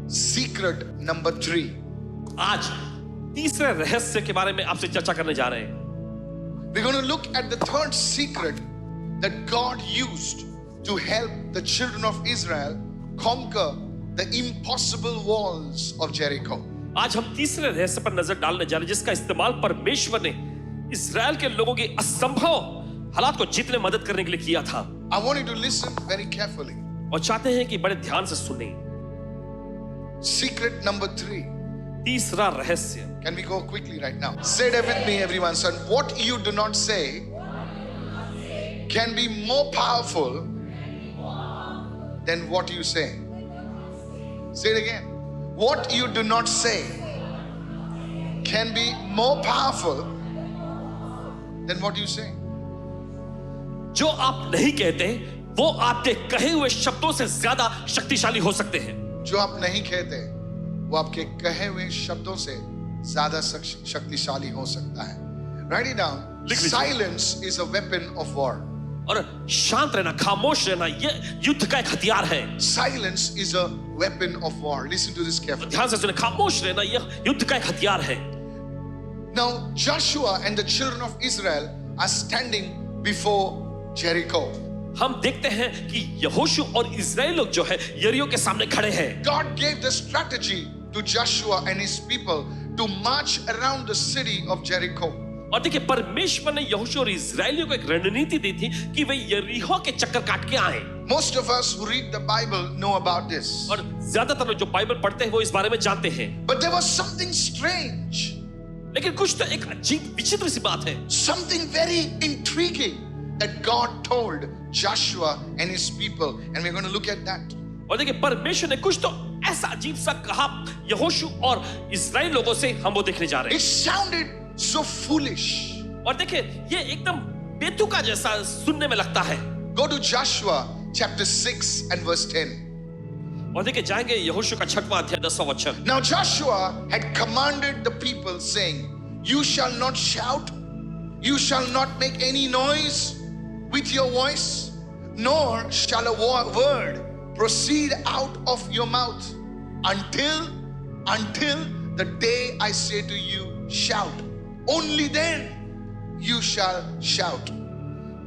Secret number 3. आज तीसरे रहस्य के बारे में आपसे चर्चा करने जा रहे हैं. We're going to look at the third secret that God used to help the children of Israel conquer the impossible walls of Jericho. आज हम तीसरे रहस्य पर नजर डालने जा रहे हैं जिसका इस्तेमाल परमेश्वर ने इस्राएल के लोगों की असंभव हालात को जीतने में मदद करने के लिए किया था. I want you to listen very carefully. और चाहते हैं कि बड़े ध्यान से सुने. Secret number 3. तीसरा रहस्य. Can we go quickly right now? Say that with me, everyone. Son, what you do not say can be more powerful than what you say. Say it again. What you do not say can be more powerful than what you say. जो आप नहीं कहते वो आपके कहे हुए शब्दों से ज्यादा शक्तिशाली हो सकते हैं. जो आप नहीं कहते वो आपके कहे हुए शब्दों से ज्यादा शक्तिशाली हो सकता है. Write it down. Silence is a weapon of war. और शांत रहना, खामोश रहना, ये युद्ध का एक हथियार है. Silence is a weapon of war. Listen to this carefully. ध्यान से सुने, खामोश रहना ये युद्ध का एक हथियार है. Now Joshua and the children of Israel are standing before Jericho. हम देखते हैं कि यहोशू और इस्राएल लोग जो है यरीहो के सामने खड़े हैं. God gave the strategy to Joshua and his people to march around the city of Jericho. और देखिए परमेश्वर ने यहोशू और इस्राएलियों को एक रणनीति दी थी कि वे यरीहो के चक्कर काट के आए. Most of us who read the Bible know about this. और ज्यादातर लोग जो बाइबल पढ़ते हैं वो इस बारे में जानते हैं. But there was something strange. लेकिन कुछ तो एक अजीब विचित्र सी बात है. Something very intriguing that God told Joshua and his people, and we're going to look at that. और देखिए परमेश्वर ने कुछ तो ऐसा अजीब सा कहा यहोशू और इस्राएल लोगों से, हम वो देखने जा रहे It sounded so foolish. और देखिए ये एकदम बेतुका जैसा सुनने में लगता है. Go to Joshua chapter 6 and verse 10. और देखिए जाएंगे यहोशू का 6वां अध्याय 10वां वचन. Now Joshua had commanded the people, saying, You shall not shout, you shall not make any noise with your voice, nor shall a word proceed out of your mouth until the day I say to you, shout. Only then you shall shout.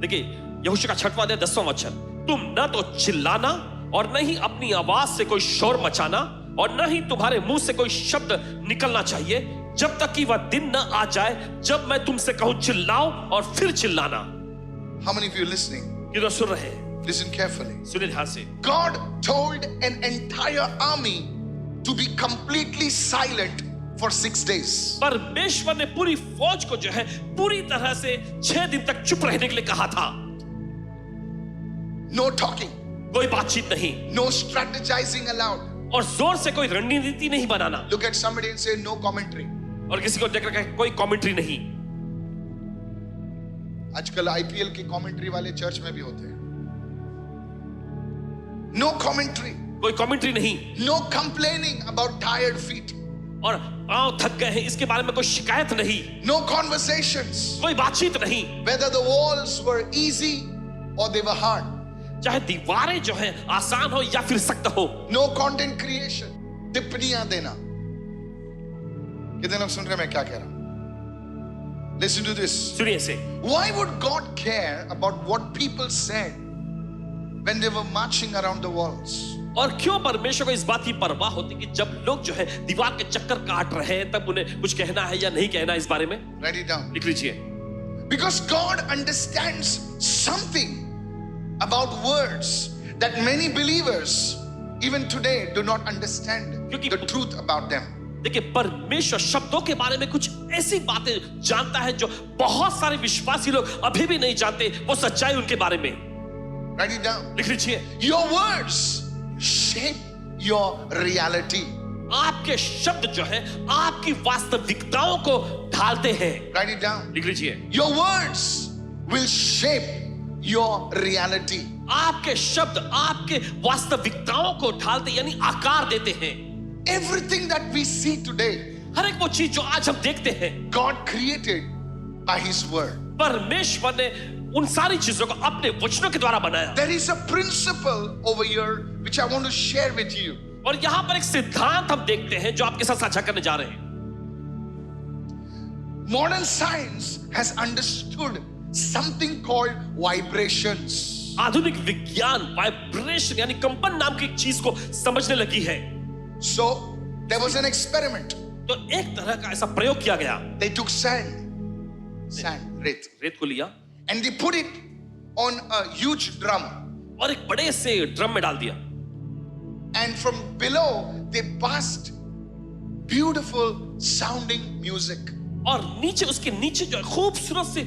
देखिए यहोशू का 6वां अध्याय 10वां वचन. तुम न तो चिल्लाना और न ही अपनी आवाज से कोई शोर मचाना और न ही तुम्हारे मुंह से कोई शब्द निकलना चाहिए जब तक कि वह दिन न आ जाए जब मैं तुमसे कहूं चिल्लाओ और फिर चिल्लाना. How many of you are listening? किधर सुन रहे हैं? Listen carefully. सुनिए ध्यान से. God told an entire army to be completely silent for 6 days. परमेश्वर ने पूरी फौज को जो है पूरी तरह से 6 दिन तक चुप रहने के लिए कहा था. No talking. कोई बातचीत नहीं. No strategizing allowed. और जोर से कोई रणनीति नहीं बनाना. Look at somebody and say no commentary. और किसी को देख रखा है कोई कमेंट्री नहीं. आजकल IPL के कमेंट्री वाले चर्च में भी होते हैं. No commentary. कोई कमेंट्री नहीं. No complaining about tired feet. और पांव थक गए हैं इसके बारे में कोई शिकायत नहीं. No conversations. कोई बातचीत नहीं. Whether the walls were easy or they were hard. चाहे दीवारें जो है आसान हो या फिर सख्त हो. No content creation. टिप्पणियां देना. कितने लोग सुन रहे हैं मैं क्या कह रहा हूं? Listen to this. सुनिए से. Why would God care about what people said when they were marching around the walls? और क्यों परमेश्वर को इस बात की परवाह होती कि जब लोग जो है दीवार के चक्कर काट रहे हैं तब उन्हें कुछ कहना है या नहीं कहना इस बारे में? Write it down. लिख लीजिए. Because God understands something about words that many believers even today do not understand the truth about them. देखिए परमेश्वर शब्दों के बारे में कुछ ऐसी बातें जानता है जो बहुत सारे विश्वासी लोग अभी भी नहीं जानते वो सच्चाई उनके बारे में. Write it down. लिख लीजिए. Your words shape your reality. आपके शब्द जो है आपकी वास्तविकताओं को ढालते हैं. Write it down. लिख लीजिए. Your words will shape your reality. आपके शब्द आपके वास्तविकताओं को ढालते यानी आकार देते हैं. Everything that we see today, हर एक वो चीज जो आज हम देखते हैं, God created by His word. परमेश्वर ने उन सारी चीजों को अपने वचनों के द्वारा बनाया. There is a principle over here which I want to share with you. और यहां पर एक सिद्धांत हम देखते हैं जो आपके साथ साझा करने जा रहे हैं. Modern science has understood something called vibrations. आधुनिक विज्ञान वाइब्रेशन यानी कंपन नाम की एक चीज को समझने लगी है. So there was an experiment. तो एक तरह का ऐसा प्रयोग किया गया. They took sand, ret, रेत को लिया and they put it on a huge drum. और एक बड़े से ड्रम में डाल दिया. And from below they passed beautiful sounding music. और नीचे उसके नीचे जो है खूबसूरत से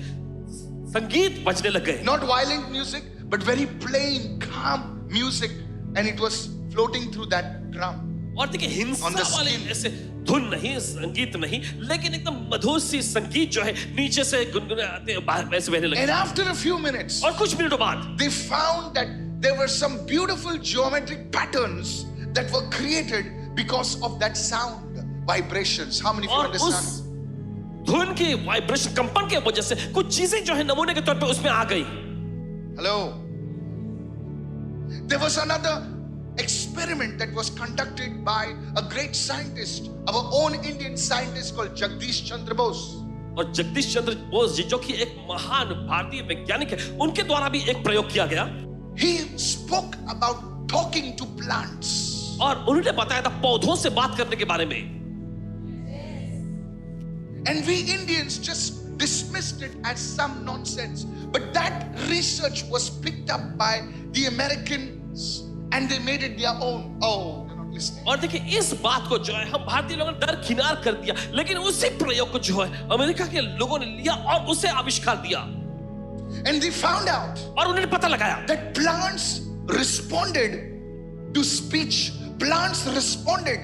संगीत बजने लग गए. Not violent music, but very plain, calm music, and it was floating through that drum. और देखिए हिंसा On the वाले skin. ऐसे धुन नहीं, संगीत नहीं, लेकिन एकदम मधुर सी संगीत जो है नीचे से गुनगुनाते ऐसे बहने लगे. And after a few minutes, और कुछ मिनटों बाद they found that there were some beautiful geometric patterns that were created because of that sound vibrations. How many of you और उस understand? धुन के वाइब्रेशन कंपन के वजह से कुछ चीजें जो है नमूने के तौर पे उसमें आ गई. Hello. There was another experiment that was conducted by a great scientist, our own Indian scientist called Jagdish Chandra Bose. और जगदीश चंद्र बोस जी जो कि एक महान भारतीय वैज्ञानिक है, उनके द्वारा भी एक प्रयोग किया गया. He spoke about talking to plants. और उन्होंने बताया था पौधों से बात करने के बारे में. And we Indians just dismissed it as some nonsense. But that research was picked up by the Americans and they made it their own. Oh, they're not listening. और देखिए इस बात को जो है हम भारतीय लोगों ने दरकिनार कर दिया, लेकिन उसी प्रयोग को जो है अमेरिका के लोगों ने लिया और उसे आविष्कार दिया. And they found out और उन्होंने पता लगाया that plants responded to speech. Plants responded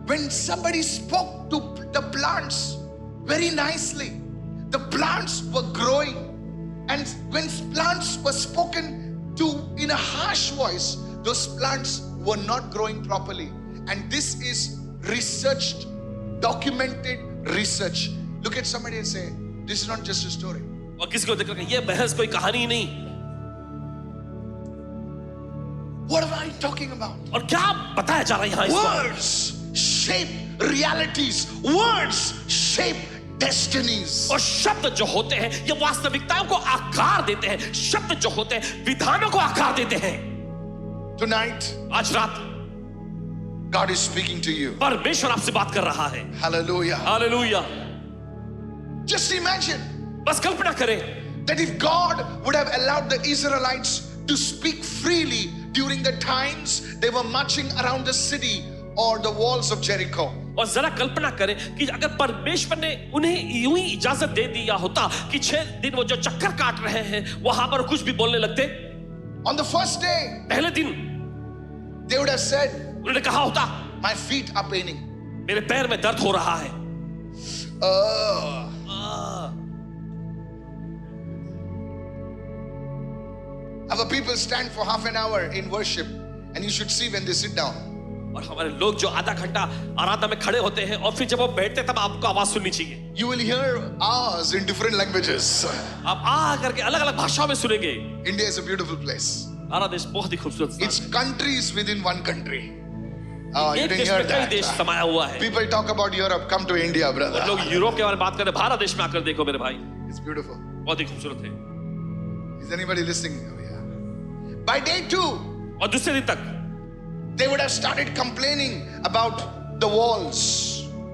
when somebody spoke to the plants very nicely. The plants were growing, and when plants were spoken to in a harsh voice, those plants were not growing properly. And this is researched, documented research. Look at somebody and say, this is not just a story. और किसी को देखकर ये बहस कोई कहानी ही नहीं. What am I talking about? और क्या बताया जा रहा है यहाँ इस बार? Words shape realities. Words shape destinies. और शब्द जो होते हैं ये वास्तविकताओं को आकार देते हैं. शब्द जो होते हैं विधानों को आकार देते हैं. Tonight, आज रात God is speaking to you. परमेश्वर आपसे बात कर रहा है. Hallelujah. हालेलुया. Just imagine बस कल्पना करें that if God would have allowed the Israelites to speak freely during the times they were marching around the city or the walls of Jericho. और जरा कल्पना करें कि अगर परमेश्वर ने उन्हें यूं ही इजाजत दे दिया होता कि 6 दिन वो जो चक्कर काट रहे हैं वहां पर कुछ भी बोलने लगते. On the first day, पहले दिन they would have said, उन्होंने कहा होता my feet are paining. मेरे पैर में दर्द हो रहा है. Our people stand for half an hour in worship, and you should see when they sit down. और हमारे लोग जो आधा घंटा आराधना में खड़े होते हैं और फिर जब वो बैठते तब आपको आवाज सुननी चाहिए. You will hear ours in different languages. आप आ करके अलग अलग भाषाओं में सुनेंगे. India is a beautiful place. हमारा देश बहुत ही खूबसूरत It's स्थान है. countries within one country. Oh, you एक didn't देश hear में कई देश that. समाया हुआ है. People talk about Europe. Come to India, और brother. लोग यूरोप के बारे में बात करते हैं. भारत देश में आकर देखो मेरे भाई, It's beautiful. बहुत ही खूबसूरत है. Is anybody listening? Oh, yeah. By day 2, और दूसरे दिन तक they would have started complaining about the walls.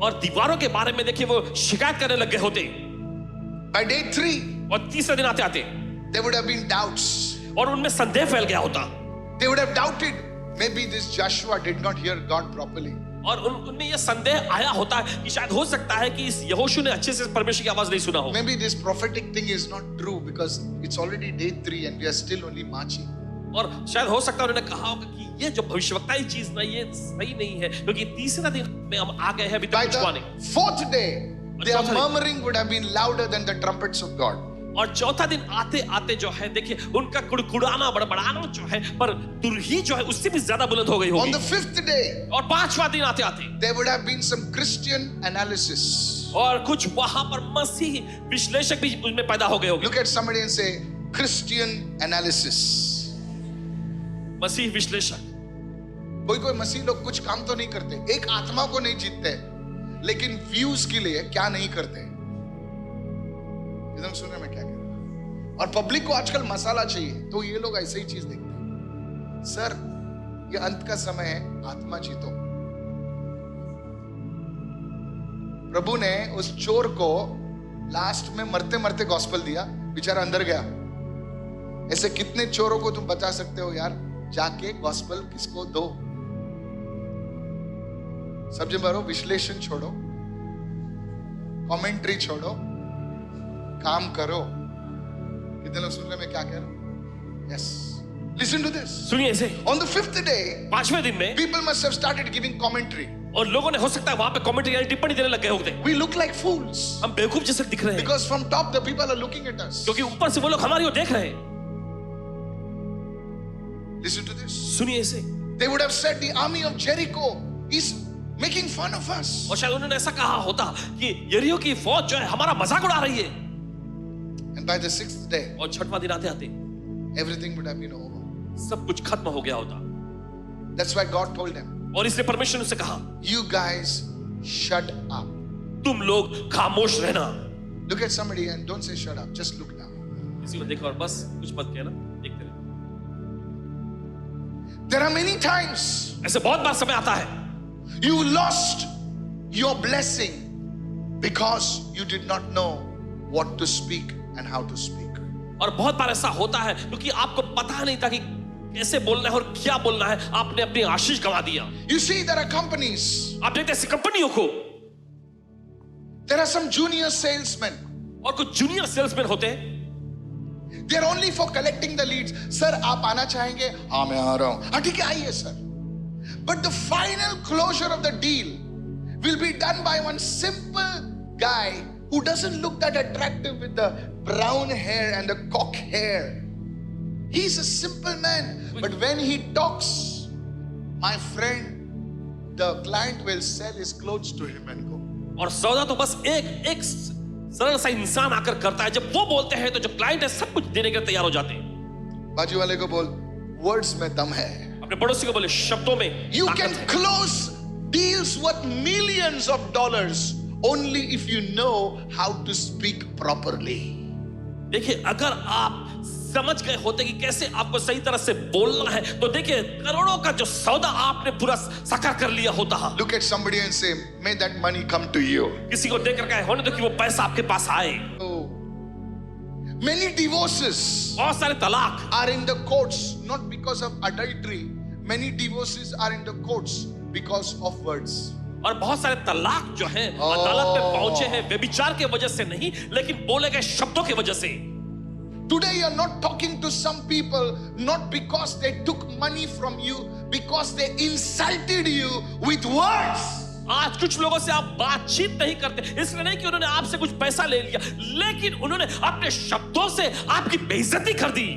और दीवारों के बारे में देखिए वो शिकायत करने लग गए होते. By day 3, और तीसरे दिन आते आते there would have been doubts. और उनमें संदेह फैल गया होता. They would have doubted, maybe this Joshua did not hear God properly. और उनमें यह संदेह आया होता कि शायद हो सकता है कि इस यहोशू ने अच्छे से परमेश्वर की आवाज नहीं सुना हो. Maybe this prophetic thing is not true because it's already day 3 and we are still only marching. और शायद हो सकता है उन्होंने कहा होगा कि ये जो भविष्यवक्ताई चीज ना ये सही नहीं है क्योंकि तीसरा दिन में हम आ गए हैं अभी By तक कुछ हुआ नहीं. the 4th day, their चौथा दिन. murmuring would have been louder than the trumpets of God. और चौथा दिन आते आते जो है देखिए उनका कुड़कुड़ाना बड़बड़ाना जो है पर तुरही जो है उससे भी ज्यादा बुलंद हो गई On होगी. the 5th day, और पांचवा दिन आते आते there would have been some Christian analysis. और कुछ वहां पर मसीह विश्लेषक भी उनमें पैदा हो गए होंगे. Look at somebody and say, Christian analysis. मसीह विश्लेषक. कोई कोई मसीह लोग कुछ काम तो नहीं करते, एक आत्मा को नहीं जीतते, लेकिन व्यूज के लिए क्या नहीं करते। एकदम सुन रहे मैं क्या कह रहा हूं? और पब्लिक को आजकल मसाला चाहिए, तो ये लोग ऐसे ही चीज देखते हैं। सर ये अंत का समय है, आत्मा जीतो। प्रभु ने उस चोर को लास्ट में मरते मरते गॉस्पेल दिया, बेचारा अंदर गया। ऐसे कितने चोरों को तुम बचा सकते हो यार? जाके गॉस्पेल किसको दो। समझे भरो, विश्लेषण छोड़ो, कमेंट्री छोड़ो, काम करो। कितने लोग सुन रहे मैं क्या कह रहा हूं? Yes, listen to this. सुनिए इसे। ऑन द फिफ्थ डे, 5वें दिन में people must have started giving commentary. और लोगों ने हो सकता है वहां पे कमेंट्री यानी टिप्पणी देने लग गए होंगे। We look like fools हम बेवकूफ जैसे दिख रहे हैं because from top the people are looking at us. क्योंकि ऊपर से वो लोग हमारी ओर देख रहे हैं। Listen to this. सुनिए इसे। They would have said the army of Jericho is making fun of us. और शायद उन्होंने ऐसा कहा होता कि यरीहो की फौज जो है हमारा मजाक उड़ा रही है। And by the sixth day, और छठवां दिन आते आते everything would have been over. सब कुछ खत्म हो गया होता। That's why God told them, और इसलिए परमेश्वर ने उनसे कहा, you guys shut up. तुम लोग खामोश रहना। Look at somebody and don't say shut up, just look now. किसी को देखो और बस कुछ मत कहना, देखते रहो। There are many times ऐसे बहुत बार समय आता है you lost your blessing because you did not know what to speak and how to speak. और बहुत बार ऐसा होता है क्योंकि आपको पता नहीं था कि कैसे बोलना है और क्या बोलना है, आपने अपनी आशीष गंवा दिया। You see, there are companies, आप देखते हैं कंपनियों को, there are some junior salesmen. और कुछ जूनियर सेल्समैन होते हैं, They are only for collecting the leads. Sir, आप आना चाहेंगे? हाँ मैं आ रहा हूं। हाँ ठीक है, आइए sir. But the final closure of the deal will be done by one simple guy who doesn't look that attractive with the brown hair and the cock hair. He's a simple man, but when he talks, my friend, the client will sell his clothes to him and go. और सौदा तो बस एक सरल सा इंसान आकर करता है। जब वो बोलते हैं तो जो क्लाइंट है सब कुछ देने के लिए तैयार हो जाते हैं। बाजू वाले को बोल, words में दम है। अपने पड़ोसी को बोले, शब्दों में You ताकत can है। close deals worth millions of dollars only if you know how to speak properly. देखिए, अगर आप समझ गए होते कि कैसे आपको सही तरह से बोलना है, तो देखिए करोड़ों का जो सौदा आपने पूरा साकार कर लिया होता है। Look at somebody and say, may that money come to you. किसी को देकर कहे होने तो कि वो पैसा आपके पास आए। Oh. Many divorces बहुत सारे तलाक are in the courts not because of adultery. Many divorces are in the courts because of words. और बहुत सारे तलाक जो है अदालत में पहुंचे हैं व्यभिचार के वजह से नहीं, लेकिन बोले गए शब्दों की वजह से। Today you are not talking to some people not because they took money from you, because they insulted you with words. आज कुछ लोगों से आप बातचीत नहीं करते, इसलिए नहीं कि उन्होंने आपसे कुछ पैसा ले लिया, लेकिन उन्होंने अपने शब्दों से आपकी बेइज्जती कर दी।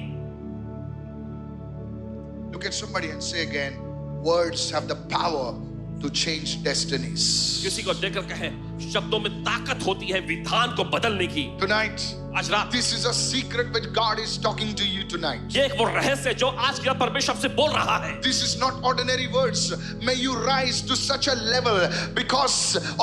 Look at somebody and say again, words have the power to change destinies. किसी को देखकर कहे, शब्दों में ताकत होती है विधान को बदलने की। Tonight, आज रात this is a secret which God is talking to you tonight. ये एक वो रहस्य है जो आज की रात परमेश्वर आपसे बोल रहा है। This is not ordinary words. May you rise to such a level because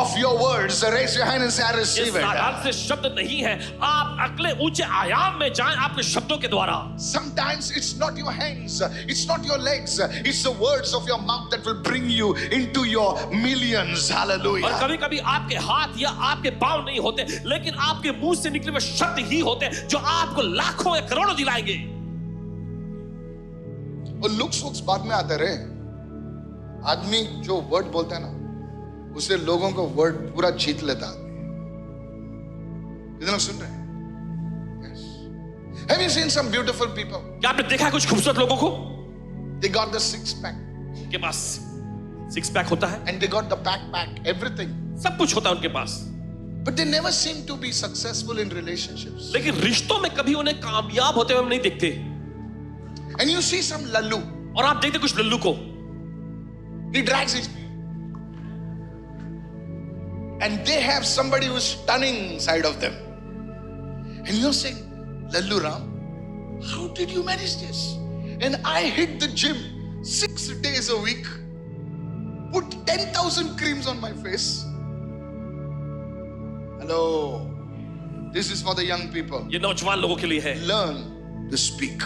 of your words. Raise your hand and say, I ये receive it. साधारण से शब्द नहीं है, आप अगले ऊंचे आयाम में जाएं आपके शब्दों के द्वारा। Sometimes it's not your hands, it's not your legs, it's the words of your mouth that will bring you into your millions. और Hallelujah. कभी-कभी आपके हाथ या आपके पांव नहीं होते, लेकिन आपके मुंह से निकले हुए शब्द ही होते हैं जो आपको लाखों या करोड़ों दिलाएंगे। और लुक्स वुक्स बाद में आते रहे। आदमी जो वर्ड बोलता है ना, उसे लोगों को वर्ड पूरा जीत लेता आदमी। कितने लोग सुन रहे हैं? Yes. Have you seen some beautiful people? क्या आपने देखा है कुछ खूबसूरत लोगों को? They got the six pack उनके पास सिक्स पैक होता है, and they got the backpack, everything. सब कुछ होता है उनके पास, But they never seem to be successful in relationships. लेकिन रिश्तों में कभी उन्हें कामयाब होते हुए हम नहीं देखते। And you see some lallu. और आप देखते कुछ लल्लू को, He drags his and they have somebody who's stunning side of them. And you're saying, Lallu Ram, how did you manage this? And I hit the gym 6 days a week. put 10,000 creams on my face. Hello. This is for the young people. ये नौजवान लोगों के लिए है। Learn to speak.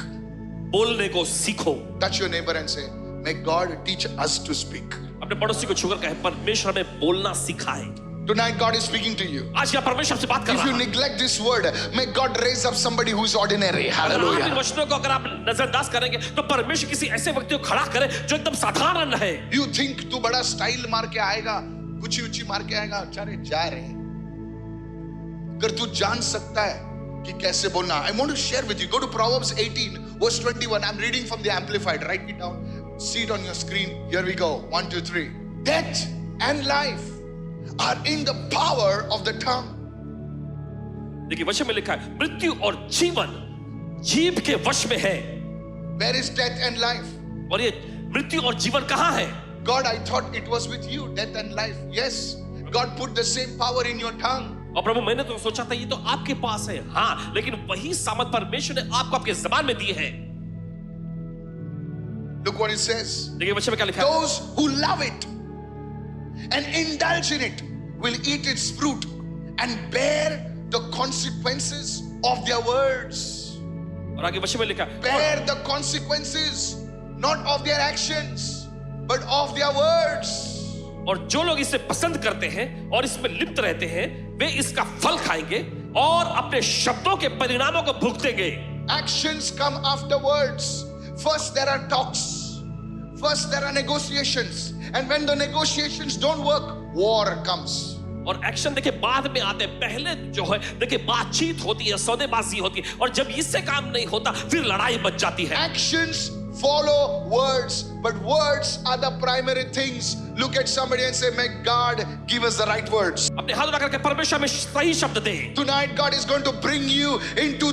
बोलने को सीखो। Touch your neighbor and say, may God teach us to speak. अपने पड़ोसी को छूकर कहे, परमेश्वर हमें बोलना सिखाए। Tonight God is speaking to you. आज यहाँ परमेश्वर से बात कर If रहा you है। neglect this word, may God raise up somebody who is ordinary. अगर आप इन Hallelujah. वचनों को अगर आप नजरअंदाज करेंगे तो परमेश्वर किसी ऐसे व्यक्ति को खड़ा करे जो एकदम साधारण है। You think तू बड़ा स्टाइल मार के आएगा, कुछ ऊंची मार के आएगा, अरे जा रहे हैं। अगर तू जान सकता है कि कैसे बोलना, I want to share with you. Go to Proverbs 18 verse 21. I'm reading from the Amplified. Write it down. See it on your screen. Here we go. 1, 2, 3. Death and life are in the power of the tongue. देखिए वचन में लिखा है, मृत्यु और जीवन जीभ के वश में है। Where is death and life? और ये मृत्यु और जीवन कहाँ है? God, I thought it was with you, death and life. Yes, God put the same power in your tongue. और प्रभु मैंने तो सोचा था ये तो आपके पास है, हाँ, लेकिन वही सामर्थ परमेश्वर ने आपको आपके ज़बान में दी है। Look what it says. देखिए वचन में क्या लिखा है? Those who love it and indulge in it will eat its fruit and bear the consequences of their words. और आगे वचन में लिखा है, Bear the consequences not of their actions but of their words. और जो लोग इसे पसंद करते हैं और इसमें लिप्त रहते हैं वे इसका फल खाएंगे और अपने शब्दों के परिणामों को भुगतेंगे। Actions come after words. First there are talks. First there are negotiations. And when the negotiations don't work, war comes. और एक्शन देखिए बाद में आते हैं, पहले जो है देखिए बातचीत होती है, सौदेबाजी होती है, और जब इससे काम नहीं होता फिर लड़ाई बच जाती है। Actions follow words, but words are the primary things. Look at somebody and say, may God give us the right words. अपने हाथ उठा करके परमेश्वर हमें सही शब्द दे। Tonight God is going to bring you into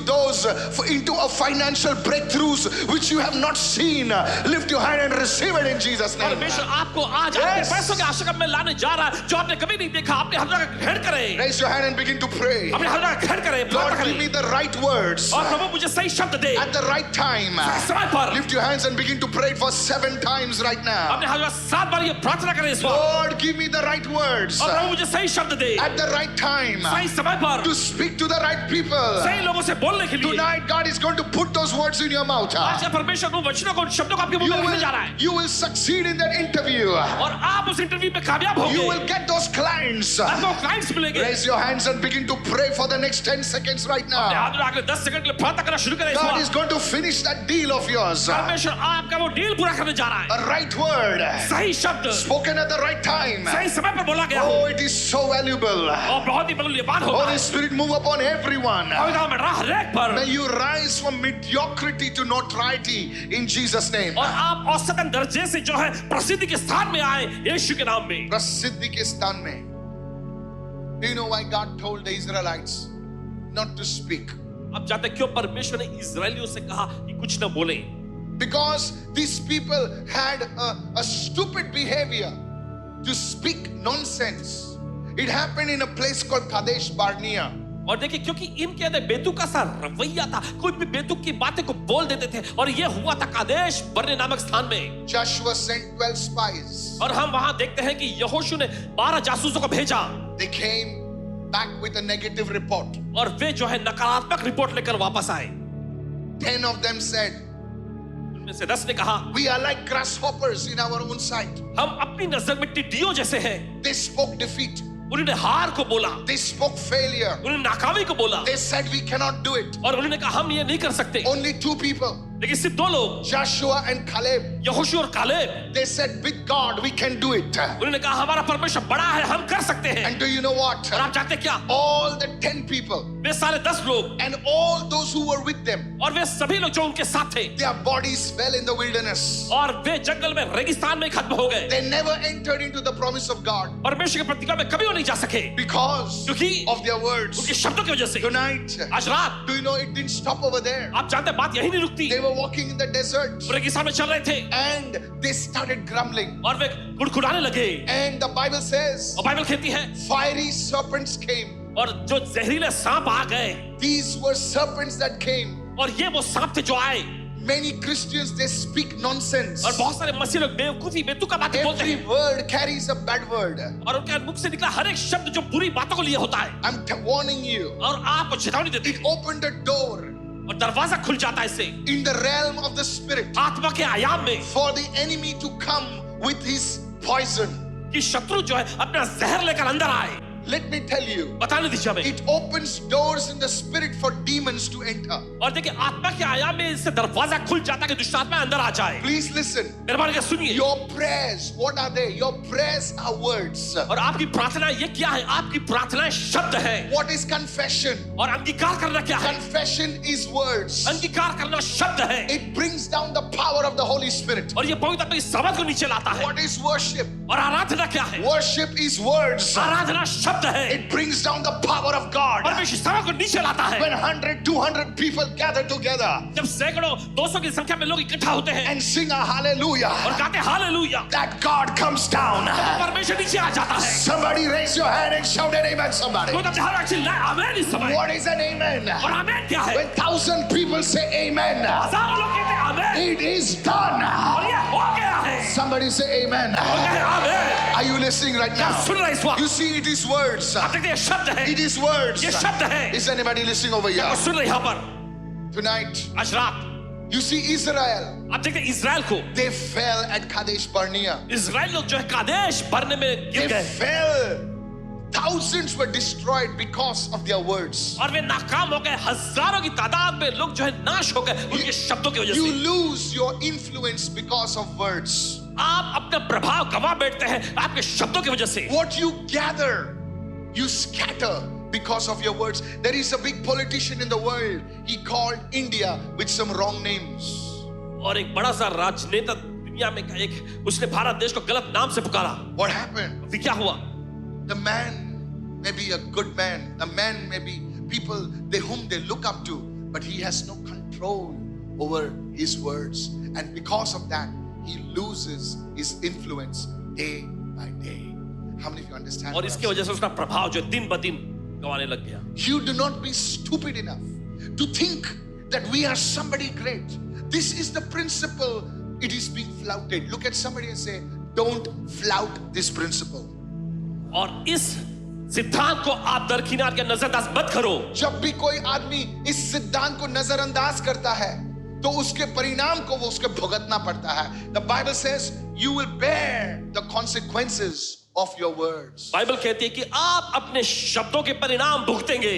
a financial breakthroughs which you have not seen. Lift your hand and receive it in Jesus name. परमेश्वर आपको आज आपके पैसों के आशीर्वाद में लाने जा रहा है जो आपने कभी नहीं देखा। अपने हाथ उठा कर ग्रहण करें। Raise your hand and begin to pray. अपने हाथ उठा कर ग्रहण करें, Lord, प्रार्थना give me करें। the right words और प्रभु मुझे सही शब्द दे at the right time. समय पर। Lift your hands and begin to pray it for 7 times right now. अपने हाथ उठा 7 बार ये प्रार्थना करें इस वक्त। Lord, give me the right words और प्रभु मुझे सही शब्द दे at the right time सही समय पर to speak to the right people. सही लोगों से बोलने के लिए। Tonight God is going to put those words in your mouth. आज परमेश्वर उन वचनों को, उन शब्दों को आपके मुंह में रखने जा रहा है। You will succeed in that interview. और आप उस इंटरव्यू में कामयाब होंगे। You will get those clients. आपको क्लाइंट्स मिलेंगे। Raise your hands and begin to pray for the next 10 seconds right अपने now. हाथ उठा कर 10 सेकंड के लिए प्रार्थना करना शुरू करें इस God वक्त। is going to finish that deal of yours. परमेश्वर आपका वो डील पूरा करने जा रहा है। A right word सही शब्द spoken at the right time. सही समय पर बोला गया हो Oh, it is so valuable. और बहुत ही मूल्यवान होगा। Holy Spirit, move upon everyone. पवित्र में राह हरेक पर May you rise from mediocrity to notoriety in Jesus' name. और आप औसतन दर्जे से जो है प्रसिद्धि के स्थान में आए यीशु के नाम में। प्रसिद्धि के स्थान में. Do you know why God told the Israelites not to speak? अब जानते हैं क्यों परमेश्वर ने इजरायलियों से कहा कि कुछ न बोले? Because these people had a stupid behavior to speak nonsense. It happened in a place called Kadesh Barnea. और देखिए क्योंकि इनके अंदर बेतुक का सा रवैया था, कोई भी बेतुक की बातें को बोल देते थे, और ये हुआ था कादेश बरने नामक स्थान में। Joshua sent 12 spies. और हम वहां देखते हैं कि यहोशू ने 12 जासूसों को भेजा They came back with a negative report. और वे जो है नकारात्मक रिपोर्ट लेकर वापस आए। 10 of them said, उनमें से 10 ने कहा we are like grasshoppers in our own sight. हम अपनी नजर में टिड्डियों जैसे हैं। They spoke defeat. उन्होंने हार को बोला, They spoke failure. उन्होंने नाकामी को बोला, They said we cannot do it. और उन्होंने कहा हम ये नहीं कर सकते। Only 2 people, लेकिन सिर्फ 2 लोग, Joshua and Caleb, यहोशू और Caleb, they said with God we can do it. उन्होंने कहा हमारा परमेश्वर बड़ा है, हम कर सकते हैं। And do you know what? और आप जानते हैं क्या? All the 10 people वे सारे 10 लोग and all those who were with them, और वे सभी लोग जो उनके साथ थे, their bodies fell in the wilderness. और वे जंगल में रेगिस्तान में खत्म हो गए। They never entered into the promise of God परमेश्वर के प्रतिज्ञा में कभी वो नहीं जा सके because क्योंकि of their words. उनके शब्दों की वजह से। Tonight, आज रात do you know it didn't stop over there? आप जानते हैं बात यही नहीं रुकती। They were walking in the desert रेगिस्तान में चल रहे थे and they started grumbling. और वे गुड़गुड़ाने लगे, And the Bible says और बाइबल कहती है fiery serpents came. और जो जहरीले सांप आ गए, These were serpents that came. और ये वो सांप थे जो आए। Many Christians, they speak nonsense. और बहुत सारे मसीह लोग बेवकूफी बेतुका बातें बोलते Every हैं word carries a bad word. और उनके मुख से निकला हर एक शब्द जो बुरी बातों को लिए होता है I'm warning you. और आपको चेतावनी देते It हैं opened a door और दरवाजा खुल जाता है इससे in the realm of the spirit आत्मा के आयाम में for the enemy to come with his poison. कि शत्रु जो है अपना जहर लेकर अंदर आए Let me tell you, बताने दीजिए हमें it opens doors in the spirit for demons to enter. और देखिए आत्मा के आयाम में इससे दरवाजा खुल जाता है कि दुष्ट आत्मा अंदर आ जाए Please listen. मेहरबानी करके सुनिए Your prayers, what are they? Your prayers are words. और आपकी प्रार्थना ये क्या है आपकी प्रार्थनाएं शब्द है What is confession? और अंगीकार करना क्या है Confession is words. अंगीकार करना शब्द है It brings down the power of the Holy Spirit. और ये पवित्र आत्मा की समझ को नीचे लाता है What is worship? और आराधना क्या है Worship is words. आराधना शब्द है It brings down the power of God. परमेश्वर समझ को नीचे लाता है When 100, 200 people gather together जब सैकड़ों 200 की संख्या में लोग इकट्ठा होते हैं and sing a hallelujah, और गाते hallelujah that God comes down. परमेश्वर नीचे आ जाता है Somebody raise your hand and shout an amen, somebody. तो अपने हाथ चिल्लाए आमीन इस समय What is an amen? और आमीन क्या है When 1,000 people say amen, हजारों लोग कहते हैं आमीन it is done. और ये हो गया है Somebody say amen. और कहते हैं आमीन Are you listening right क्या now? सुन रहे हैं इस वक्त You see, it is words. आप देखते हैं ये शब्द है It is words. ये शब्द है Is anybody listening over और here? सुन रहे हैं यहाँ पर Tonight, आज रात you see Israel. आप देखते हैं इजराइल को They fell at Kadesh Barnea. Israel लोग जो है कादेश भरने में गिर They गए fell. Thousands were destroyed because of their words. और वे नाकाम हो गए हजारों की तादाद में लोग जो है नाश हो गए उनके शब्दों की वजह You से lose your influence because of words. आप अपना प्रभाव गंवा बैठते हैं आपके शब्दों की वजह से What you gather, you scatter because of your words. There is a big politician in the world. He called India with some wrong names. और एक बड़ा सा राजनेता दुनिया में का एक उसने भारत देश को गलत नाम से पुकारा What happened? फिर क्या हुआ The man may be a good man. The man may be people whom they look up to, but he has no control over his words. And because of that, he loses his influence day by day. How many of you understand? और what इसकी I'm वजह से उसका प्रभाव जो दिन ब दिन गंवाने लग गया saying? You do not be stupid enough to think that we are somebody great. This is the principle. It is being flouted. Look at somebody and say, don't flout this principle. और इस सिद्धांत को आप दरकिनार के नजरअंदाज मत करो जब भी कोई आदमी इस सिद्धांत को नजरअंदाज करता है तो उसके परिणाम को वो उसके भुगतना पड़ता है. The Bible says you will bear the consequences of your words. Bible कहती है कि आप अपने शब्दों के परिणाम भुगतेंगे.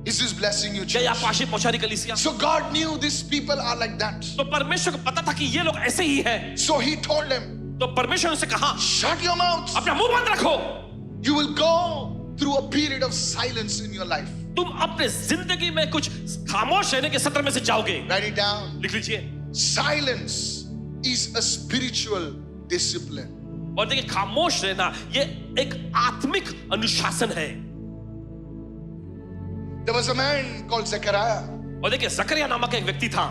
Is this blessing you, क्या church? आप आशीष पहुंचा रही कलीसिया? So God knew these people are like that. तो परमेश्वर को पता था कि ये लोग ऐसे ही हैं. So he told them, तो परमेश्वर ने उनसे कहा shut your mouth. अपना मुंह बंद रखो. You will go through a period of silence in your life. तुम अपने जिंदगी में कुछ खामोश रहने के सत्र में से जाओगे. Write it down. लिख लीजिए. Silence is a spiritual discipline. और देखिए खामोश रहना ये एक आत्मिक अनुशासन है. There was a man called Zechariah. और देखिए जकरिया नामक एक व्यक्ति था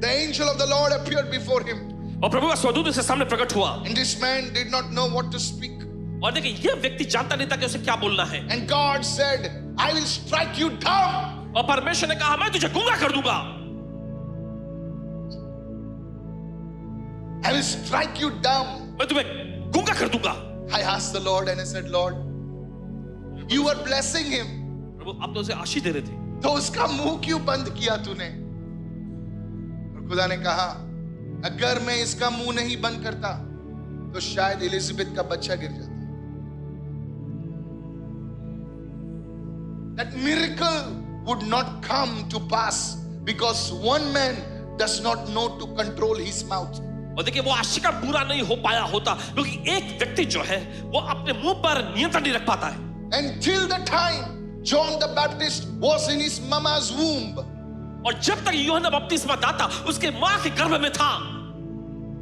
The angel of the Lord appeared before him. और प्रभु का स्वदूत उसके सामने प्रकट हुआ. And this man did not know what to speak. और देखिए ये व्यक्ति जानता नहीं था कि उसे क्या बोलना है. And God said, I will strike you down. और परमेश्वर ने कहा मैं तुझे गूंगा कर दूंगा. I will strike you down. मैं तुम्हें गूंगा कर दूंगा. I asked the Lord and I said, Lord, you were blessing him. प्रभु आप तो उसे आशीष दे रहे थे. तो उसका मुंह क्यों बंद किया तूने? और खुदा ने कहा, अगर मैं इसका मुंह नहीं बंद करता तो शायद एलिजाबेथ का बच्चा गिर जाता. That miracle would not come to pass because one man does not know to control his mouth. और देखिए वो आशीष का पूरा नहीं हो पाया होता क्योंकि एक व्यक्ति जो है वो अपने मुंह पर नियंत्रण नहीं रख पाता है. Until the time John the Baptist was in his mama's womb, और जब तक यूहन्ना बपतिस्मा दाता उसके मां के गर्भ में था,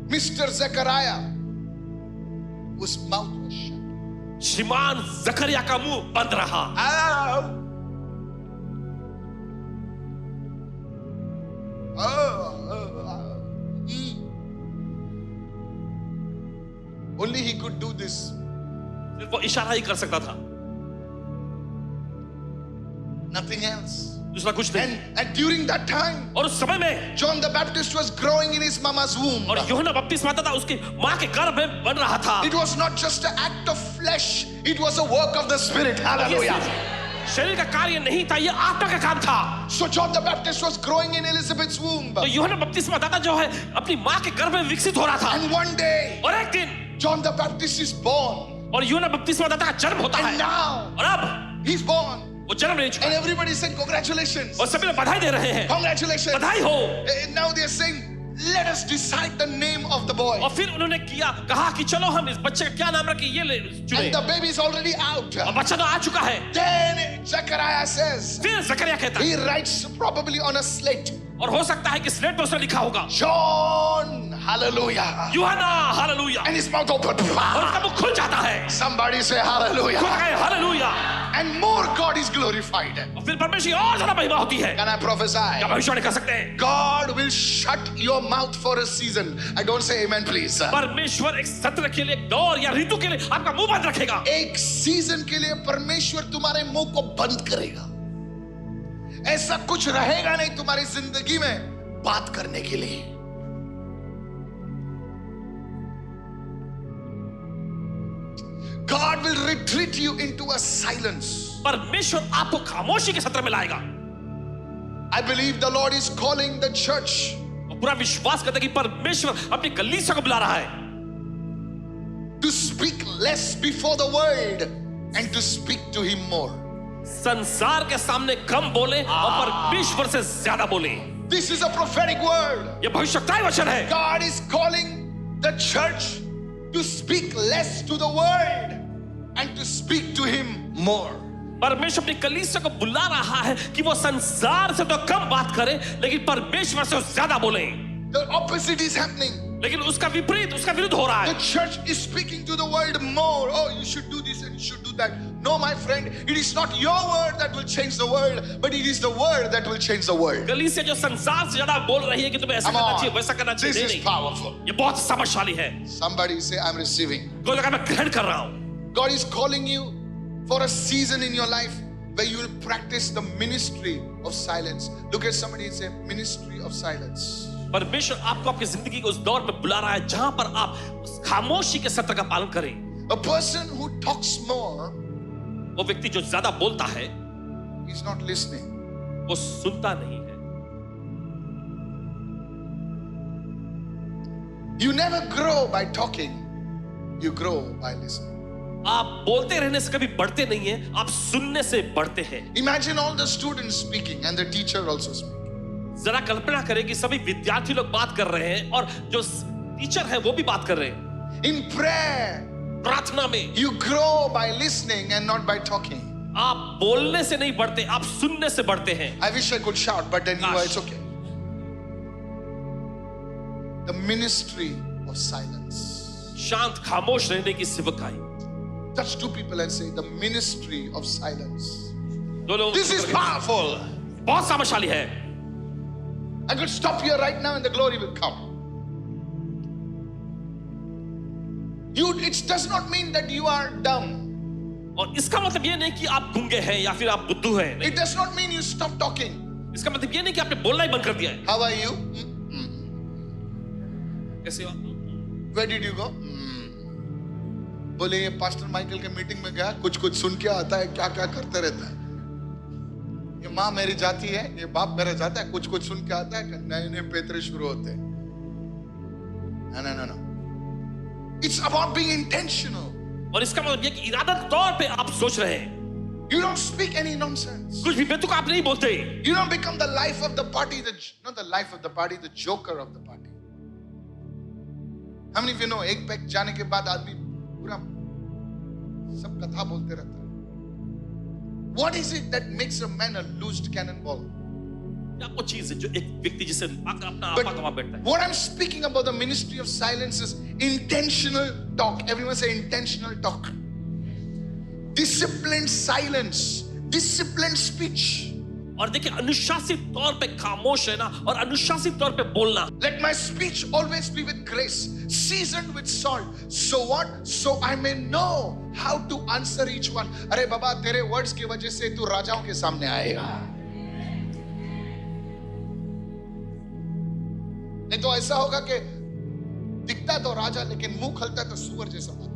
Mr. Zechariah, whose mouth was shut. श्रीमान जकरिया का मुंह बंद रहा. Only he could do this. सिर्फ वो इशारा ही कर सकता था. Nothing else. दूसरा कुछ नहीं। And during that time, और उस समय में John the Baptist was growing in his mama's womb. और यूहन्ना बपतिस्मा था उसकी माँ के गर्भ में बन रहा था। It was not just an act of flesh, it was a work of the Spirit. Hallelujah. शरीर का कार्य नहीं था, ये आत्मा का काम था। So John the Baptist was growing in Elizabeth's womb. तो यूहन्ना बपतिस्मा दाता जो है अपनी माँ के गर्भ में विकसित हो रहा था। And one day, और एक दिन John the Baptist is born. और यूहन्ना बपतिस्मा दाता का जन्म होता है। And now, और अब he's born. वो जन्म ले चुका And है। everybody is saying, congratulations. और सभी लोग बधाई दे रहे हैं। Congratulations. बधाई हो। Now they are saying, let us decide the name of the boy. और फिर उन्होंने कहा कि चलो हम इस बच्चे का क्या नाम रखें, ये ले चुने। And the baby is already out. और बच्चा तो आ चुका है। Then Zechariah says, फिर जकरिया कहता है, he writes probably on a slate, और हो सकता है कि स्लेट पर उसने लिखा होगा John, hallelujah. यूहन्ना hallelujah, And his mouth open. और उसका मुंह खुल जाता है। Somebody say खुल hallelujah. गए hallelujah. And more God is glorified. और फिर परमेश्वर की और ज्यादा महिमा होती है। Can I prophesy? क्या भविष्यवाणी कर सकते हैं? God will shut your mouth for a season. I don't say amen, please. परमेश्वर एक सत्र के लिए, एक दौर या ऋतु के लिए आपका मुंह बंद रखेगा। एक सीजन के लिए परमेश्वर तुम्हारे मुंह को बंद करेगा। ऐसा कुछ रहेगा नहीं तुम्हारी जिंदगी में बात करने के लिए। God will retreat you into a silence. परमेश्वर आपको खामोशी के सत्र में लाएगा। I believe the Lord is calling the church और पूरा विश्वास करता है कि परमेश्वर अपनी कलीसिया को बुला रहा है to speak less before the world and to speak to him more. संसार के सामने कम बोले और परमेश्वर से ज्यादा बोले। This is a prophetic word. ये भविष्यवाणी वचन है। God is calling the church to speak less to the world and to speak to him more. परमेश्वर अपनी कलीसिया को बुला रहा है कि वो संसार से तो कम बात करे लेकिन परमेश्वर से ज्यादा बोले। The opposite is happening. लेकिन उसका विपरीत, उसका विरुद्ध हो रहा The है। church is speaking to the world more. Oh, you should do this and you should do that. No, my friend, it is not your word that will change the world, but it is the word that will change the world. कलीसिया जो संसार से ज्यादा बोल रही है कि तुम्हें ऐसा Come करना on. चाहिए, वैसा करना चाहिए, This is नहीं। powerful. ये बहुत समझशाली है। Somebody say, I'm receiving. कोई लगा मैं ग्रहण कर रहा हूँ। God is calling you for a season in your life where you will practice the ministry of silence. Look at somebody and say, ministry of silence. परमेश्वर आपको आपकी जिंदगी के उस दौर में बुला रहा है जहां पर आप उस खामोशी के सत्र का पालन करें। A person who talks more वो व्यक्ति जो ज्यादा बोलता है is not listening. वो सुनता नहीं है। You never grow by talking. You grow by listening. आप बोलते रहने से कभी बढ़ते नहीं हैं, आप सुनने से बढ़ते हैं। Imagine all the students speaking and the teacher also speaking. जरा कल्पना करें कि सभी विद्यार्थी लोग बात कर रहे हैं और जो टीचर है वो भी बात कर रहे हैं। In prayer, प्रार्थना में you grow by listening and not by talking. आप बोलने से नहीं बढ़ते, आप सुनने से बढ़ते हैं। I wish I could shout, but then it's okay. The ministry of silence. शांत खामोश रहने की सेवकाई। Touch two people and say, the ministry of silence. दो लोग This is powerful. बहुत सामर्थ्यशाली है। I could stop here right now and the glory will come. It does not mean that you are dumb. और इसका मतलब ये नहीं कि आप गूंगे हैं या फिर आप बुद्धू हैं। It does not mean you stop talking. इसका मतलब ये नहीं कि आपने बोलना ही बंद कर दिया है। How are you? कैसे हो? Where did you go? बोले ये पास्टर माइकल के मीटिंग में गया, कुछ कुछ सुन के आता है, क्या क्या करते रहता है। ये माँ मेरी जाती है, ये बाप मेरा जाता है, कुछ कुछ सुन के आता है, नए नए पेतरे शुरू होते हैं। No. It's about being intentional. और इसका मतलब ये कि इरादत तौर पे आप सोच रहे हैं। You don't speak any nonsense. कुछ भी बेतुका आप नहीं बोलते। You don't become the life of the party, not the life of the party, the joker of the party. How many of you know एक पैक जाने के बाद आदमी पूरा सब कथा बोलते रहता है? What is it that makes a man a loosed cannonball? क्या वो चीज है जो एक व्यक्ति जिसे अपना But आपा कमा बैठता है? what I'm speaking about the ministry of silence is intentional talk. Everyone say intentional talk. Disciplined silence, disciplined speech. और देखिए अनुशासित तौर पे खामोश रहना और अनुशासित तौर पे बोलना. Let my speech always be with grace, seasoned with salt. So what? So I may know how to answer each one. अरे बाबा, तेरे वर्ड्स की वजह से तू राजाओं के सामने आएगा. नहीं तो ऐसा होगा कि दिखता तो राजा लेकिन मुंह खलता तो सुअर जैसा बात.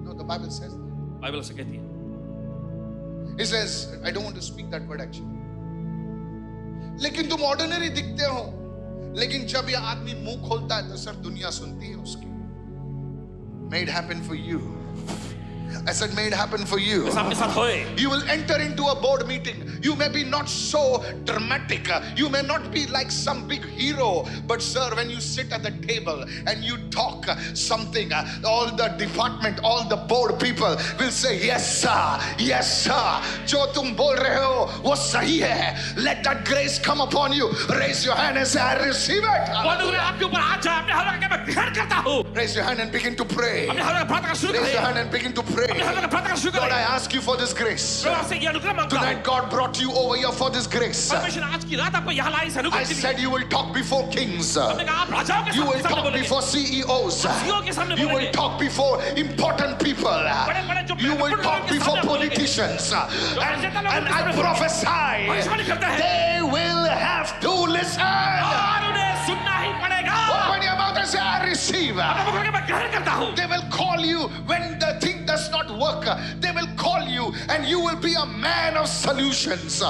No, the Bible says that. Bible से कहती है. He says, I don't want to speak that word actually. लेकिन तुम ऑर्डिनरी दिखते हो, लेकिन जब यह आदमी मुंह खोलता है तो सर दुनिया सुनती है उसकी. Made happen for you. I said made happen for you. आपके साथ होए. You will enter into a board meeting. You may be not so dramatic. You may not be like some big hero. But sir, when you sit at the table and you talk something, all the department, all the board people will say, yes sir, yes sir. जो तुम बोल रहे हो वो सही है. Let that grace come upon you. Raise your hand and say, I receive it. आपके ऊपर आ जाए. अपने हाथ में मैं ग्रहण करता हूँ. Raise your hand and begin to pray. अपने हाथ में प्रार्थना शुरू Raise your करें. hand and begin to pray. अपने हाथ में प्रार्थना शुरू Lord, I करें. ask you for this grace. मैं आपसे ये अनुग्रह मांगता हूँ. Tonight God brought you over here for this grace. परमेश्वर आज की रात आपको यहाँ लाई इस अनुग्रह I के लिए. said you will talk before kings. हमने कहा आप राजाओं के You will सामने talk बोलेंगे. before CEOs. CEO के सामने You will बोलेंगे. talk before important people. बड़े-बड़े जो You will महत्वपूर्ण talk लोगों के before सामने बोलेंगे. politicians. राजनेता लोगों And के I सामने prophesy भविष्यवाणी करते हैं. they will have to listen. और उन्हें सुनना ही पड़ेगा. Open your mouth and say, I receive. अपने मुख में मैं ग्रहण करता हूँ. They will call you when the thing does not work. They will call you and you will be a man of solutions, a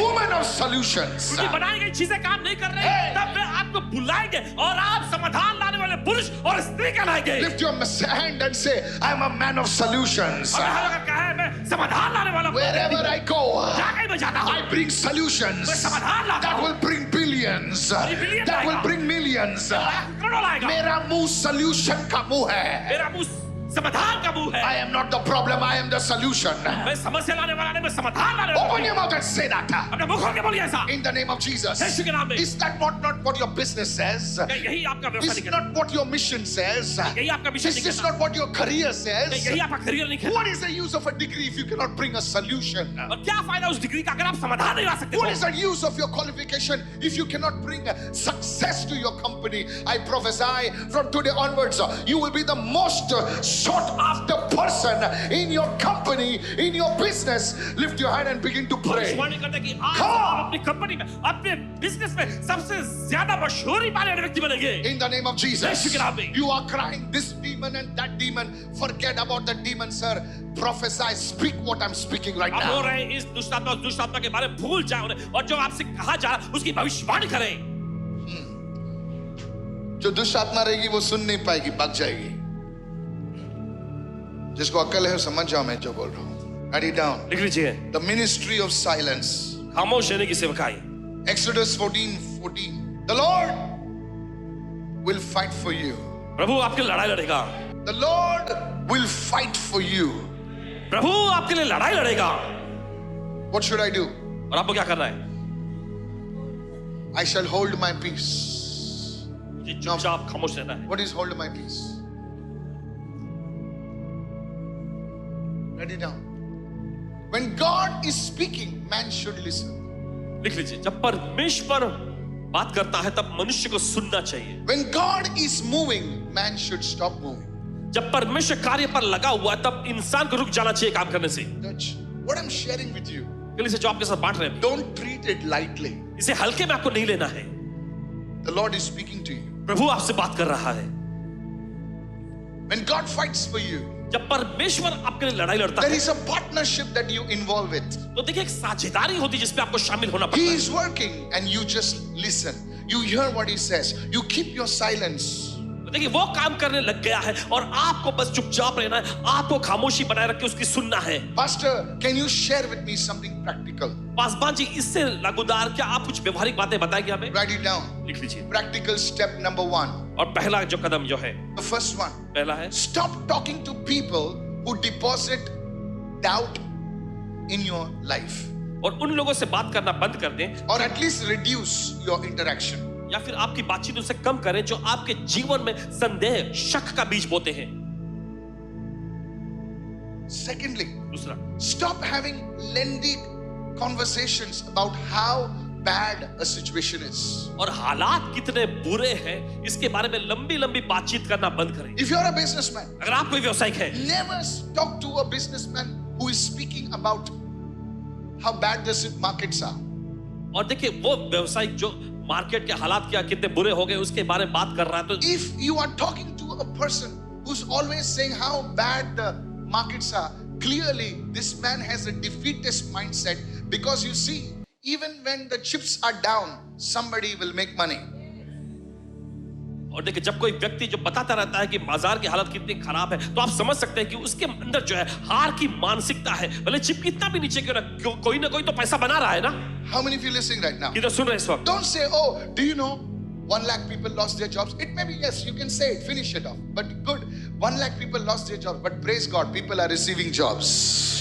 woman of solutions. उनकी बनाई गई चीजें काम नहीं कर रही. Hey. तब वे आपको बुलाएंगे और आप समाधान लाने वाले पुरुष और स्त्री कहलाएंगे. Lift your hand and say, I'm a man of solutions. अपने हाथों का कहा है मैं समाधान लाने वाला हूँ. Wherever I go, जहाँ कहीं मैं जाता हूँ. I bring solutions मैं समाधान लाता that हूँ. will bring billions, billion that will लाएगा. bring millions. करोड़ों लाएगा. मेरा मुंह solution का मुंह है. मेरा मुंह समाधान का मुंह है. I am not the problem, I am the solution. मैं समस्या लाने वाला नहीं, मैं समाधान लाने वाला Open हूँ. your mouth and say that. अपने मुख खोल के बोलिए ऐसा. In the name of Jesus. यीशु के नाम में. Is that not what your business says? क्या यही आपका व्यवसाय Is नहीं कहता? not what your mission says? यही आपका विषय Is नहीं this कहता? not what your career क्या says? यही आपका करियर नहीं कहता? What is the use of a degree if you cannot bring a solution? और क्या फायदा उस डिग्री का अगर आप समाधान नहीं ला सकते? What is the use of your qualification if you cannot bring success to your company? I prophesy from today onwards, you will be the most sought after person in your company, in your business. Lift your hand and begin to pray. भविष्यवाणी करते हैं कि आज Come on. आप अपनी company में, अपने business में सबसे ज्यादा मशहूरी पाने वाले व्यक्ति बनेंगे. In the name of Yeshu Jesus. के नाम में. You are crying this demon and that demon. Forget about the demon, sir. Prophesy, speak what I'm speaking right आप रो now. रहे हैं इस दुष्ट आत्मा के बारे में भूल जाए उन्हें और जो आपसे कहा जा रहा है उसकी भविष्यवाणी करें. जो दुष्ट आत्मा रहेगी वो सुन नहीं पाएगी, भाग जाएगी. जिसको अक्ल है समझ जाओ मैं जो बोल रहा हूँ. Write it down. लिख लीजिए. The ministry of silence. खामोश रहने की सेवकाई. Exodus 14:14. The Lord will fight for you. प्रभु आपके लिए लड़ाई लड़ेगा. The Lord will fight for you. प्रभु आपके लिए लड़ाई लड़ेगा. What should I do? और आपको क्या करना है? I shall hold my peace. मुझे चुपचाप खामोश रहना है. What is hold my peace? Write it down. When God is speaking, man should listen. लिख लीजिए. जब परमेश्वर बात करता है तब मनुष्य को सुनना चाहिए. When God is moving, man should stop moving. जब परमेश्वर कार्य पर लगा हुआ है तब इंसान को रुक जाना चाहिए काम करने से. Church, what I'm sharing with you, से जो आपके साथ बांट रहे हैं don't treat it lightly. इसे हल्के में आपको नहीं लेना है. The Lord is speaking to you. प्रभु आपसे बात कर रहा है. When God fights for you, जब परमेश्वर आपके लिए लड़ाई लड़ता there है is a partnership that you involve with. तो देखिए एक साझेदारी होती है जिसपे आपको शामिल होना He पड़ता है. is working and you just listen. You hear what he says. You keep your silence. तो देखिए वो काम करने लग गया है और आपको बस चुपचाप रहना है. आपको खामोशी बनाए रख के उसकी सुनना है. Pastor, can you share with me something practical? Paswan ji इससे लागूदार क्या आप कुछ व्यवहारिक बातें बताएंगे हमें? Write it down. लिख लीजिए. Practical step number 1. और पहला जो कदम जो है The first one. पहला है Stop talking to people who deposit doubt in your life. और उन लोगों से बात करना बंद कर दें Or at least reduce your interaction. या फिर आपकी बातचीत उनसे कम करें जो आपके जीवन में संदेह शक का बीज बोते हैं. Secondly, दूसरा stop having lengthy conversations about how bad a situation is. और हालात कितने बुरे हैं इसके बारे में लंबी लंबी बातचीत करना बंद करें। If you're a businessman, अगर आप कोई व्यवसायिक है, never talk to a businessman who is speaking about how bad the markets are. और देखिए वो व्यवसायिक जो मार्केट के हालात क्या कितने बुरे हो गए उसके बारे में बात कर रहा है, तो If you are talking to a person who's always saying how bad the markets are, clearly this man has a defeatist mindset, because you see, even when the chips are down, somebody will make money. और देखिए जब कोई व्यक्ति जो बताता रहता है कि बाजार की हालत कितनी खराब है, तो आप समझ सकते हैं कि उसके अंदर जो है हार की मानसिकता है। भले चिप कितना भी नीचे क्यों ना, कोई ना कोई तो पैसा बना रहा है ना। How many of you listening right now? किधर सुन रहे हैं इस वक्त? Don't say, oh, do you know 1 lakh people lost their jobs? It may be, yes, you can say it, finish it off. But good, 1 lakh people lost their jobs. But praise God, people are receiving jobs.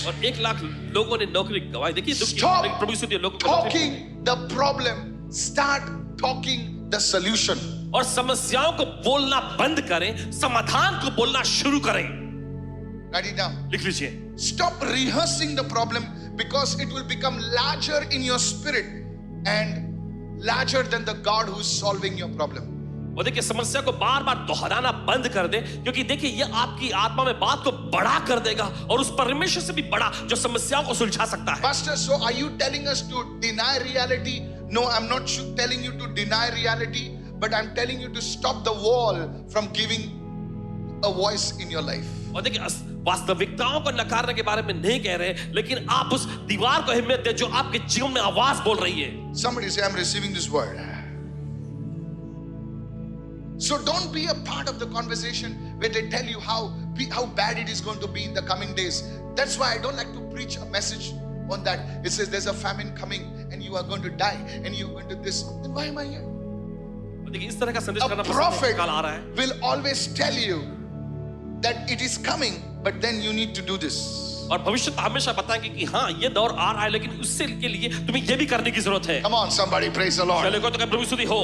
और 1 लाख लोगों ने नौकरी गंवाई। देखिए दुख की, Stop प्रभु यीशु ने लोगों को नौकरी talking the problem. Start talking the solution. और समस्याओं को बोलना बंद करें, समाधान को बोलना शुरू करें। Write it down. लिख लीजिए। Stop rehearsing the problem, because it will become larger in your spirit and larger than the God who is solving your problem. और देखिए समस्या को बार बार दोहराना बंद कर दे, क्योंकि देखिए ये आपकी आत्मा में बात को बड़ा कर देगा और उस परमेश्वर से भी बड़ा जो समस्याओं को सुलझा सकता है। Pastor, so are you telling us to deny reality? No, I'm not telling you to deny reality, but I'm telling you to stop the wall from giving a voice in your life. और देखिए वास्तविकताओं को नकारने के बारे में नहीं कह रहे, लेकिन आप उस दीवार को अहमियत दे जो आपके जीवन में आवाज बोल रही है। Somebody say, I'm receiving this word. So don't be a part of the conversation where they tell you how bad it is going to be in the coming days. That's why I don't like to preach a message on that. It says there's a famine coming and you are going to die and you're going to this. Then why am I here? देखिए इस तरह का संदेश A करना prophet काल आ रहा है। will always tell you that it is coming, but then you need to do this. और भविष्य हमेशा बताएंगे कि हाँ ये दौर आ रहा है, लेकिन उससे के लिए तुम्हें ये भी करने की जरूरत है। Come on, somebody praise the Lord. चले को तो कहीं प्रभु स्तुति हो।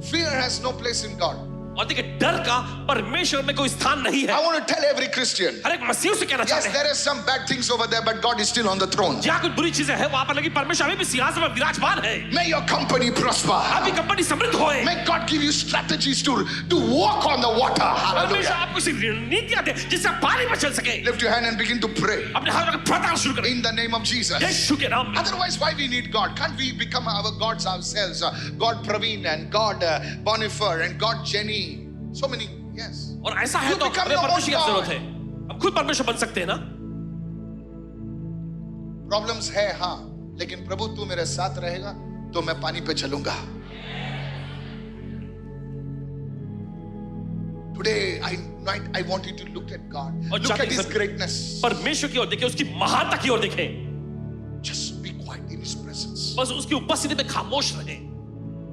Fear has no place in God. और देखिए डर का परमेश्वर में कोई स्थान नहीं है। I want to tell every Christian. हर एक मसीह से कहना Yes, चाहते हैं। there is some bad things over there, but God is still on the throne. जहाँ कुछ बुरी चीजें हैं वहाँ पर, लेकिन परमेश्वर अभी भी सिंहासन पर विराजमान है। May your company prosper. आपकी कंपनी समृद्ध होए। May God give you strategies to walk on the water. परमेश्वर Hallelujah. आपको ऐसी रणनीतियाँ दे जिससे आप पानी पर चल सके। Lift your hand and begin to pray अपने हाथ में प्रार्थना शुरू करें in the name of Jesus. यीशु के नाम में। Otherwise, why we need God? Can't we become our gods ourselves? God Praveen and God Bonifer and God Jenny. So many, yes. और ऐसा है You तो become हमें your own परमेश्वर की God. जरूरत है। हम खुद परमेश्वर बन सकते हैं ना। Problems है हाँ, लेकिन प्रभु तू मेरे साथ रहेगा तो मैं पानी पे चलूंगा। Today I want you to look at God. और Look at चाहते His हैं greatness. परमेश्वर की ओर देखें, उसकी महानता की ओर देखें। Just be quiet in His presence. बस उसकी उपस्थिति में खामोश रहें।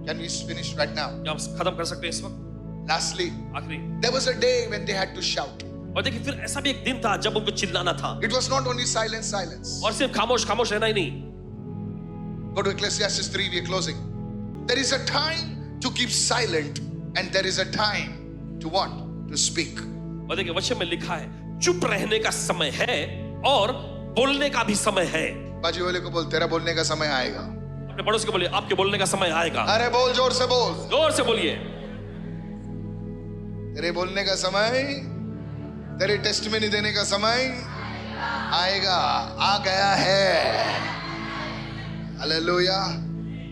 Can we finish right now? क्या हम खत्म कर सकते हैं इस वक्त? Lastly, आखिरी। there was a day when they had to shout. और देखिए फिर ऐसा भी एक दिन था जब उनको चिल्लाना था। It was not only silence. और सिर्फ खामोश खामोश रहना ही नहीं। Go to Ecclesiastes 3, we are closing. There is a time to keep silent and there is a time to what? To speak. और देखिए वचन में लिखा है चुप रहने का समय है और बोलने का भी समय है। बाजू वाले को बोल, तेरा बोलने का समय आएगा। अपने पड़ोस को बोलिए आपके बोलने का समय आएगा। अरे बोल, जोर से बोल। जोर से बोलिए। तेरे बोलने का समय, तेरे टेस्टिमनी देने का समय आएगा, आ गया है। Hallelujah.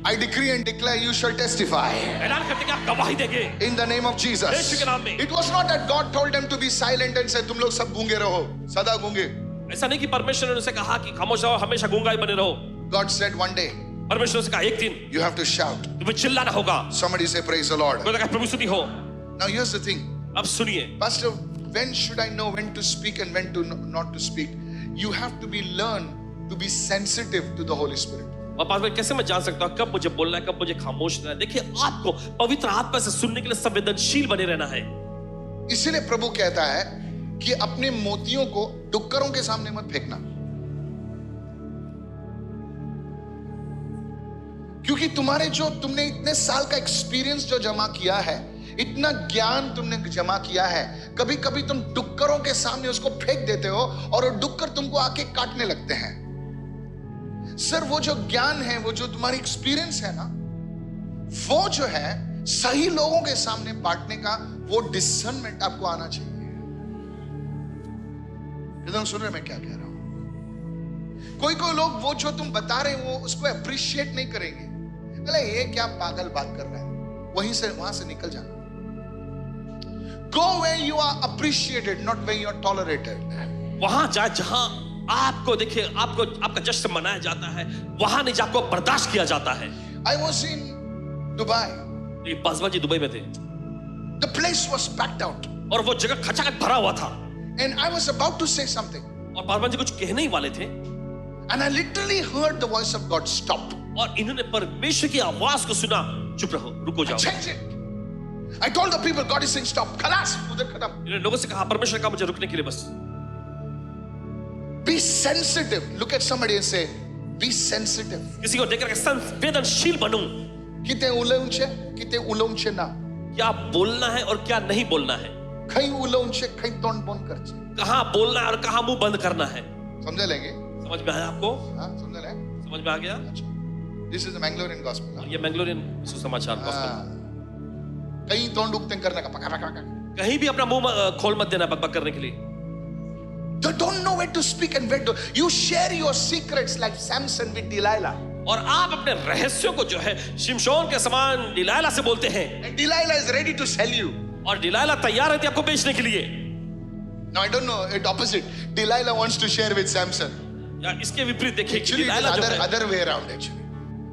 I decree and declare you shall testify ऐलान करते कि आप गवाही देंगे in the name of Jesus. यीशु के नाम में। It was not that God told them to be silent and said तुम लोग सब गूंगे रहो, सदा गूंगे। ऐसा नहीं कि परमेश्वर ने उनसे कहा कि खामोश रहो, हमेशा गूंगा ही बने रहो। God said one day परमेश्वर ने उनसे कहा एक दिन you have to shout. तुम्हें चिल्लाना होगा। Somebody say praise the Lord. कोई कहा प्रभु स्तुति हो। Now here's the thing. अब सुनिए, Pastor, when should I know when to speak and when to not to speak? You have to be learn to be sensitive to the Holy Spirit. और पास में कैसे मैं जान सकता हूँ कब मुझे बोलना है, कब मुझे खामोश रहना है? देखिए आपको पवित्र आत्मा से सुनने के लिए संवेदनशील बने रहना है। इसीलिए प्रभु कहता है कि अपने मोतियों को डुक्करों के सामने मत फेंकना, क्योंकि तुमने इतने साल का एक्सपीरियंस जो जमा किया है, इतना ज्ञान तुमने जमा किया है, कभी कभी तुम डुक्करों के सामने उसको फेंक देते हो और वो डुक्कर तुमको आके काटने लगते हैं। सर वो जो ज्ञान है, वो जो तुम्हारी एक्सपीरियंस है ना, वो जो है सही लोगों के सामने बांटने का वो डिसर्नमेंट आपको आना चाहिए। एकदम सुन रहे मैं क्या कह रहा हूं? कोई कोई लोग वो जो तुम बता रहे हो उसको अप्रिशिएट नहीं करेंगे। अरे ये क्या पागल बात कर रहा है, वहां से निकल जाना। Go where you are appreciated, not where you are tolerated. वहां जाए जहां आपको देखिए, आपका जश्न मनाया जाता है, वहां नहीं आपको बर्दाश्त किया जाता है। I was in Dubai. ये पासवान जी दुबई में थे The place was packed out, और वो जगह खचाखच भरा हुआ था, and I was about to say something, और पासवान जी कुछ कहने ही वाले थे, and I literally heard the voice of God, stop. और इन्होंने परमेश्वर की आवाज को सुना, चुप रहो, रुको जाओ। Change it. I told the people, God is saying stop. खलास, उधर खत्म. इन्होंने लोगों से कहा, परमेश्वर का मुझे रुकने के लिए बस। Be sensitive. Look at somebody and say, be sensitive. किसी को देखकर के संवेदनशील बनूं, किते उलंचे ना. क्या बोलना है और क्या नहीं बोलना है, कहीं उलंचे, कहीं तोंड बंद करचे. कहां बोलना है और कहां मुंह बंद करना है। समझ लेंगे? समझ में आया आपको? हाँ, समझ ले? समझ में आ गया? This is the Mangalorean gospel. और ये मैंगलोरियन सुसमाचार gospel। कहीं तोंड उगते करने का पका पका पका। कहीं भी अपना मुंह खोल मत देना बकबक करने के लिए। You don't know where to speak and where to. You share your secrets like Samson with Delilah. और आप अपने रहस्यों को जो है शिमशोन के समान डिलाइला से बोलते हैं, And Delilah is ready to sell you. और डिलाइला तैयार रहती है आपको बेचने के लिए। Now I don't know, it opposite. Delilah wants to share with Samson. या इसके विपरीत देखिए कि Actually, it डिलाइला जो is है, other way around actually.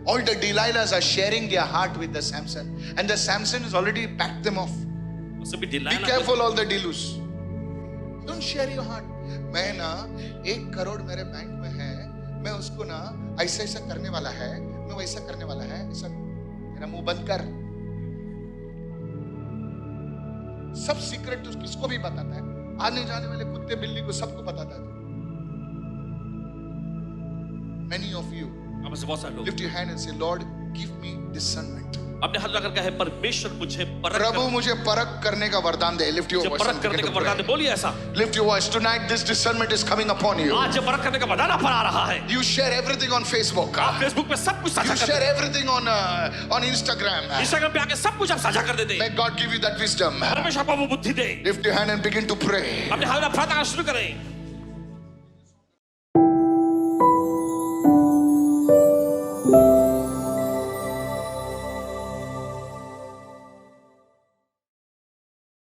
All the Delilahs are sharing their heart with the Samson, and the Samson has already packed them off. सभी Be Delilah careful, all the Delus. Don't share your heart. मैं ना 1 करोड़ मेरे bank में है, मैं उसको ना ऐसा ऐसा करने वाला है, मैं वैसा करने वाला है, ऐसा मेरा मुंह बंद कर। सब सीक्रेट तो किसको भी बताता है, आने जाने वाले कुत्ते बिल्ली को सबको बताता है। Many of you आप में से बहुत सारे लोग lift your hand and say, Lord, give me discernment. अपने हाथ लगाकर कहे, परमेश्वर मुझे प्रभु मुझे परख करने का वरदान दे। Lift your voice. परख करने का वरदान दे, बोलिए ऐसा। Lift your voice. Tonight this discernment is coming upon you. आज परख करने का वरदान आप पर आ रहा है। You share everything on Facebook. आप फेसबुक पे सब कुछ You साझा share कर देते everything on Instagram. हैं, इंस्टाग्राम पे आके सब कुछ आप साझा कर देते हैं। May God give you that wisdom. परमेश्वर आपको वो बुद्धि दे। Lift your hand and begin to pray. अपने हाथ में प्रार्थना करना शुरू करें।